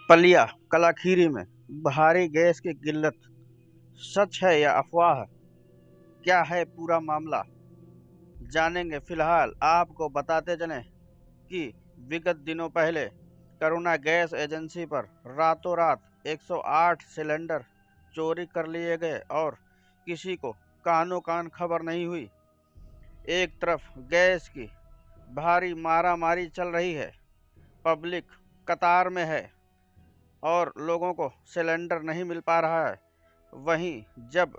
पलिया कलाखीरी में भारी गैस की किल्लत, सच है या अफवाह? क्या है पूरा मामला, जानेंगे। फिलहाल आपको बताते चलें कि विगत दिनों पहले करुणा गैस एजेंसी पर रातों रात 108 सिलेंडर चोरी कर लिए गए और किसी को कानो कान खबर नहीं हुई। एक तरफ गैस की भारी मारामारी चल रही है, पब्लिक कतार में है और लोगों को सिलेंडर नहीं मिल पा रहा है। वहीं जब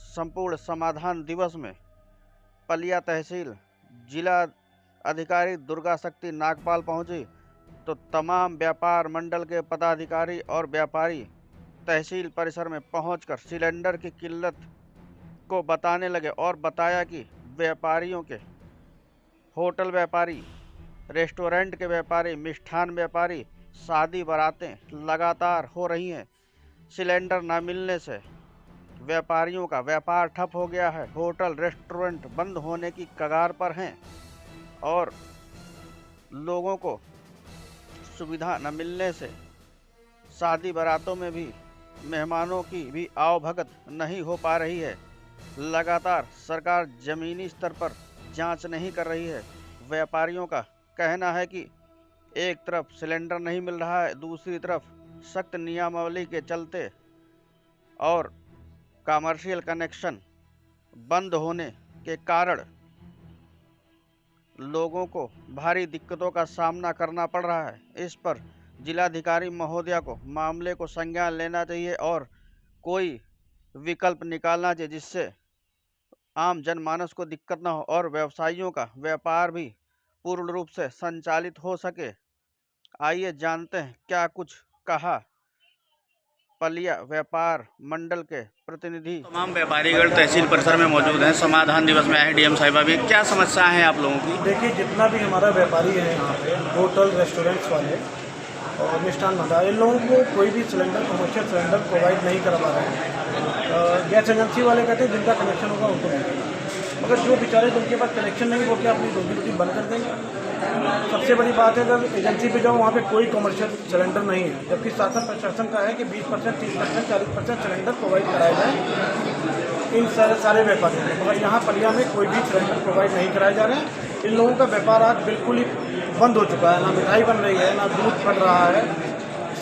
संपूर्ण समाधान दिवस में पलिया तहसील जिला अधिकारी दुर्गा शक्ति नागपाल पहुंची तो तमाम व्यापार मंडल के पदाधिकारी और व्यापारी तहसील परिसर में पहुंचकर सिलेंडर की किल्लत को बताने लगे और बताया कि व्यापारियों के, होटल व्यापारी, रेस्टोरेंट के व्यापारी, मिष्ठान व्यापारी, शादी बारातें लगातार हो रही हैं। सिलेंडर न मिलने से व्यापारियों का व्यापार ठप हो गया है। होटल रेस्टोरेंट बंद होने की कगार पर हैं और लोगों को सुविधा न मिलने से शादी बारातों में भी मेहमानों की भी आवभगत नहीं हो पा रही है। लगातार सरकार जमीनी स्तर पर जांच नहीं कर रही है। व्यापारियों का कहना है कि एक तरफ सिलेंडर नहीं मिल रहा है, दूसरी तरफ सख्त नियमावली के चलते और कमर्शियल कनेक्शन बंद होने के कारण लोगों को भारी दिक्कतों का सामना करना पड़ रहा है। इस पर जिलाधिकारी महोदया को मामले को संज्ञान लेना चाहिए और कोई विकल्प निकालना चाहिए जिससे आम जनमानस को दिक्कत न हो और व्यवसायियों का व्यापार भी पूर्ण रूप से संचालित हो सके। आइए जानते हैं क्या कुछ कहा पलिया व्यापार मंडल के प्रतिनिधि। तमाम व्यापारीगण तहसील परिसर में मौजूद हैं। समाधान दिवस में आए डीएम साहिबा भी, क्या समस्या है आप लोगों की? देखिए, जितना भी हमारा व्यापारी है यहाँ पे, होटल रेस्टोरेंट्स वाले और मिष्ठान भंडार, इन लोगों को कोई भी सिलेंडर, कमर्शियल सिलेंडर प्रोवाइड नहीं करा पा रहे हैं। गैस एजेंसी वाले कहते हैं जिनका कनेक्शन होगा उनको मिलेगा, मगर जो बेचारे जिनके पास कनेक्शन नहीं, वो क्या अपनी रोजी रोटी बंद कर देंगे? सबसे बड़ी बात है, जब एजेंसी पे जाओ वहाँ पे कोई कमर्शियल सिलेंडर नहीं है, जबकि शासन प्रशासन का है कि 20%, 30%, 40% सिलेंडर प्रोवाइड कराए जाए इन सारे व्यापारियों को, मगर यहाँ पलिया में कोई भी सिलेंडर प्रोवाइड नहीं कराए जा रहे हैं। इन लोगों का व्यापार आज बिल्कुल ही बंद हो चुका है, ना मिठाई बन रही है, ना दूध पड़ रहा है,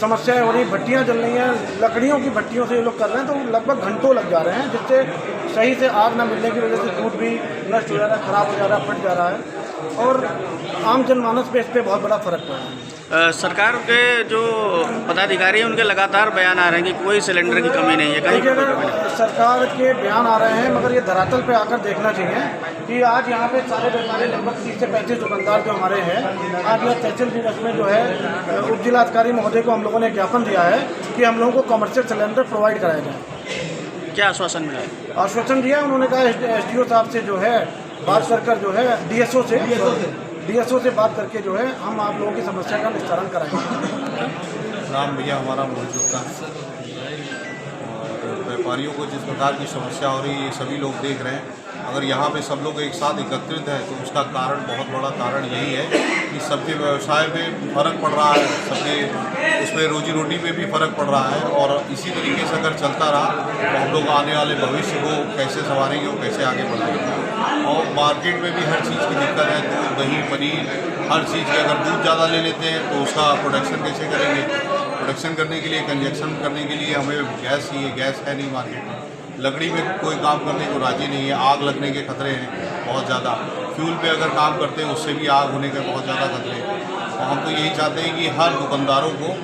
समस्याएं हो रही, भट्टियाँ जल रही हैं, लकड़ियों की भट्टियों से ये लोग कर रहे हैं, तो लगभग घंटों लग जा रहे हैं, जिससे सही से आग न मिलने की वजह से दूध भी नष्ट हो जा रहा है, खराब हो जा रहा है, फट जा रहा है और आम जनमानस पे इस पर बहुत बड़ा फर्क पड़ा है। सरकार के जो पदाधिकारी हैं उनके लगातार बयान आ रहे हैं कि कोई सिलेंडर की कमी नहीं है, कहीं की कोई कमी नहीं। सरकार के बयान आ रहे हैं, मगर ये धरातल पे आकर देखना चाहिए कि आज यहाँ पे सारे व्यापारी, लगभग 30 से 35 दुकानदार जो हमारे हैं, आज यह तहसील दिवस में जो है उप जिलाधिकारी महोदय को हम लोगों ने ज्ञापन दिया है कि हम लोगों को कमर्शियल सिलेंडर प्रोवाइड कराया जाए। क्या आश्वासन मिला है? आश्वासन दिया उन्होंने, कहा SDO साहब से जो है बात कर जो है DSO से बात करके जो है हम आप लोगों की समस्या का निस्तारण कराएंगे। नाम भैया हमारा मौजूदा है और व्यापारियों को जिस प्रकार की समस्या हो रही है ये सभी लोग देख रहे हैं। अगर यहाँ पे सब लोग एक साथ एकत्रित हैं तो उसका कारण, बहुत बड़ा कारण यही है कि सबके व्यवसाय पे फर्क पड़ रहा है, सबके उसमें रोजी रोटी पे भी फर्क पड़ रहा है और इसी तरीके से अगर चलता रहा तो हम लोग आने वाले भविष्य को कैसे संवारेंगे और कैसे आगे बढ़ाएंगे। और मार्केट में भी हर चीज़ की दिक्कत है, दूध, दही, पनीर, हर चीज़ की। अगर दूध ज़्यादा ले लेते हैं तो उसका प्रोडक्शन कैसे करेंगे? प्रोडक्शन करने के लिए, कंजक्शन करने के लिए हमें गैस चाहिए, गैस है नहीं मार्केट में। लकड़ी में कोई काम करने को राजी नहीं है, आग लगने के खतरे हैं बहुत ज़्यादा। फ्यूल पे अगर काम करते हैं उससे भी आग होने के बहुत ज़्यादा खतरे हैं। और हम तो यही चाहते हैं कि हर दुकानदारों को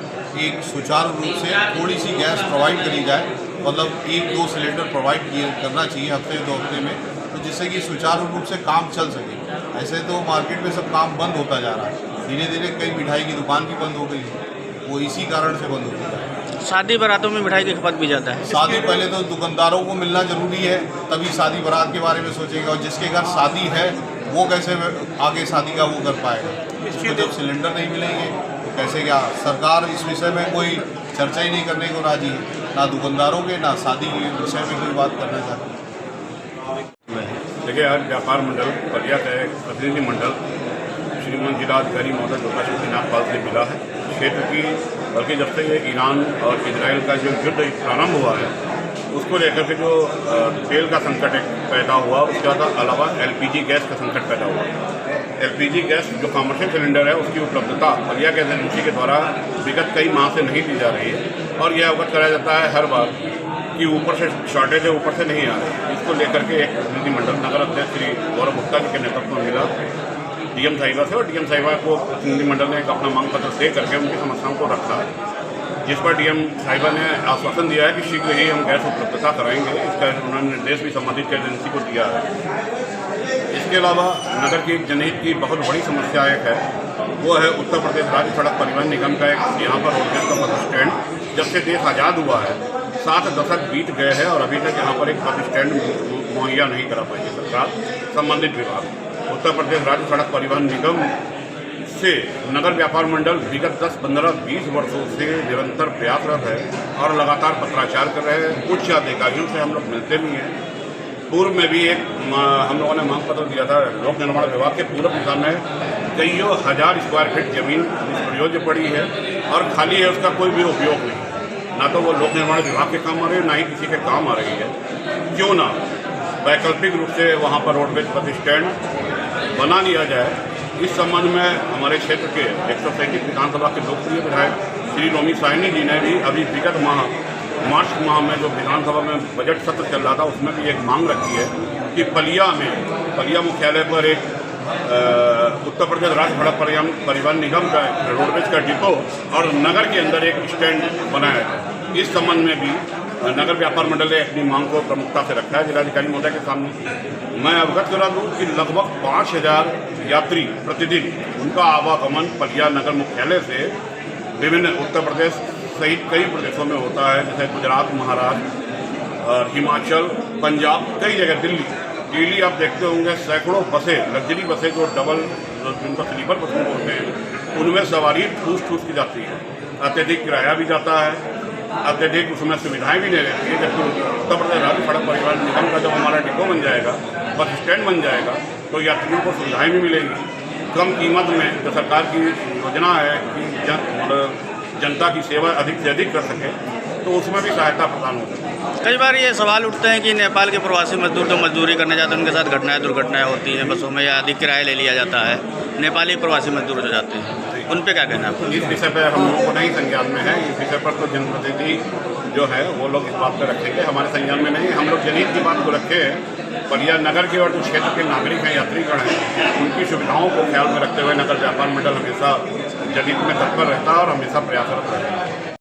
एक सुचारू रूप से थोड़ी सी गैस प्रोवाइड करी जाए, मतलब 1-2 सिलेंडर प्रोवाइड करना चाहिए हफ्ते 2 हफ्ते में, तो जिससे कि सुचारू रूप से काम चल सके। ऐसे तो मार्केट में सब काम बंद होता जा रहा है, धीरे धीरे कई मिठाई की दुकान भी बंद हो गई है, वो इसी कारण से बंद हो गया है। शादी बारातों में मिठाई की खपत भी जाता है। शादी पहले तो दुकानदारों को मिलना जरूरी है, तभी शादी बारात के बारे में सोचेगा, और जिसके घर शादी है वो कैसे आगे शादी का वो कर पाएगा? उसको जब सिलेंडर नहीं मिलेंगे तो कैसे क्या? सरकार इस विषय में कोई चर्चा ही नहीं करने को राजी है, ना दुकानदारों के ना शादी के विषय में कोई बात करना चाहती है। देखिए, आज व्यापार मंडल पलिया का एक प्रतिनिधि मंडल श्रीमान जिलाधिकारी महोदय दुर्गा शक्ति नागपाल से मिला है। क्षेत्र की बल्कि जब से ये ईरान और इजराइल का जो युद्ध प्रारंभ हुआ है उसको लेकर के जो तेल का संकट एक पैदा हुआ, उसके अलावा एलपीजी गैस का संकट पैदा हुआ। एलपीजी गैस जो कमर्शियल सिलेंडर है उसकी उपलब्धता बलिया गैस एजेंसी के द्वारा विगत कई माह से नहीं दी जा रही है और यह अवगत कराया जाता है हर बार कि ऊपर से शॉर्टेज है, ऊपर से नहीं आ रही। इसको लेकर के एक प्रतिनिधिमंडल नगर अध्यक्ष श्री गौरव गुप्ता जी के नेतृत्व में मिला डीएम साहिबा से, और डीएम साहिबा को प्रतिनिधिमंडल ने एक अपना मांग पत्र दे करके उनकी समस्याओं को रखा, जिस पर डीएम साहिबा ने आश्वासन दिया है कि शीघ्र ही हम गैस उपलब्धता कराएंगे। इसका उन्होंने निर्देश भी संबंधित एजेंसी को दिया है। इसके अलावा नगर की जनहित की बहुत बड़ी समस्या एक है, वो है उत्तर प्रदेश राज्य सड़क परिवहन निगम का एक यहाँ पर रोडवेज का बस स्टैंड। जब से देश आज़ाद हुआ है 7 दशक बीत गए हैं और अभी तक यहाँ पर एक बस स्टैंड मुहैया नहीं करा पाई है सरकार। संबंधित विभाग उत्तर प्रदेश राज्य सड़क परिवहन निगम से नगर व्यापार मंडल विगत 10, 15, 20 वर्षों से निरंतर प्रयासरत है और लगातार पत्राचार कर रहे हैं। उच्च अधिकारियों से हम लोग मिलते भी हैं। पूर्व में भी एक हम लोगों ने मांग पत्र दिया था लोक निर्माण विभाग के पूर्व दिशा में कईयों हज़ार स्क्वायर फीट जमीन निष्प्रयोज्य पड़ी है और खाली है, उसका कोई भी उपयोग नहीं। ना तो वो लोक निर्माण विभाग के काम आ रही है, ना ही किसी के काम आ रही है। क्यों ना वैकल्पिक रूप से वहाँ पर रोडवेज बस स्टैंड बना लिया जाए। इस संबंध में हमारे क्षेत्र के 137 विधानसभा के लोकप्रिय विधायक श्री रोमी साहनी जी ने भी अभी विगत मार्च माह में जो विधानसभा में बजट सत्र चल रहा था उसमें भी एक मांग रखी है कि पलिया मुख्यालय पर एक उत्तर प्रदेश राज्य सड़क परिवहन निगम का रोडवेज का डिपो और नगर के अंदर एक स्टैंड बनाया जाए। इस संबंध में भी नगर व्यापार मंडल ने अपनी मांग को प्रमुखता से रखा है जिलाधिकारी महोदय के सामने। मैं अवगत करा दूँ कि लगभग 5000 यात्री प्रतिदिन उनका आवागमन पलिया नगर मुख्यालय से विभिन्न उत्तर प्रदेश सहित कई प्रदेशों में होता है, जैसे गुजरात, महाराष्ट्र और हिमाचल, पंजाब, कई जगह दिल्ली आप देखते होंगे सैकड़ों बसें, लग्जरी बसें जो डबल जिनको स्लीपर बसें बोलते हैं, उनमें सवारी ठूस की जाती है। अत्यधिक किराया भी जाता है, अत्यधिक उसमें सुविधाएं भी नहीं रहती है। जबकि उत्तर प्रदेश राज्य सड़क परिवहन निगम का जब हमारा डिपो बन जाएगा, बस स्टैंड बन जाएगा, तो यात्रियों को सुविधाएं भी मिलेंगी कम कीमत में। जो सरकार की योजना है कि जनता की सेवा अधिक से अधिक कर सके, तो उसमें भी सहायता प्रदान हो सके। कई बार ये सवाल उठते हैं कि नेपाल के प्रवासी मजदूर जो मजदूरी करने जाते हैं उनके साथ दुर्घटनाएं होती हैं बसों में, या अधिक किराया ले लिया जाता है। नेपाली प्रवासी मजदूर जो जाते हैं उन पे क्या कहना है आपको? इस विषय पर हम लोगों को नहीं संज्ञान में है। इस विषय पर तो जनप्रतिनिधि जो है वो लोग इस बात पर रखेंगे, हमारे संज्ञान में नहीं। हम लोग जनहित की बात को रखे हैं। पलिया नगर के और जो क्षेत्र के नागरिक हैं, यात्रीगण हैं, उनकी सुविधाओं को ख्याल में रखते हुए नगर व्यापार मंडल हमेशा जनहित में तत्पर रहता है और हमेशा प्रयासरत रहेगा।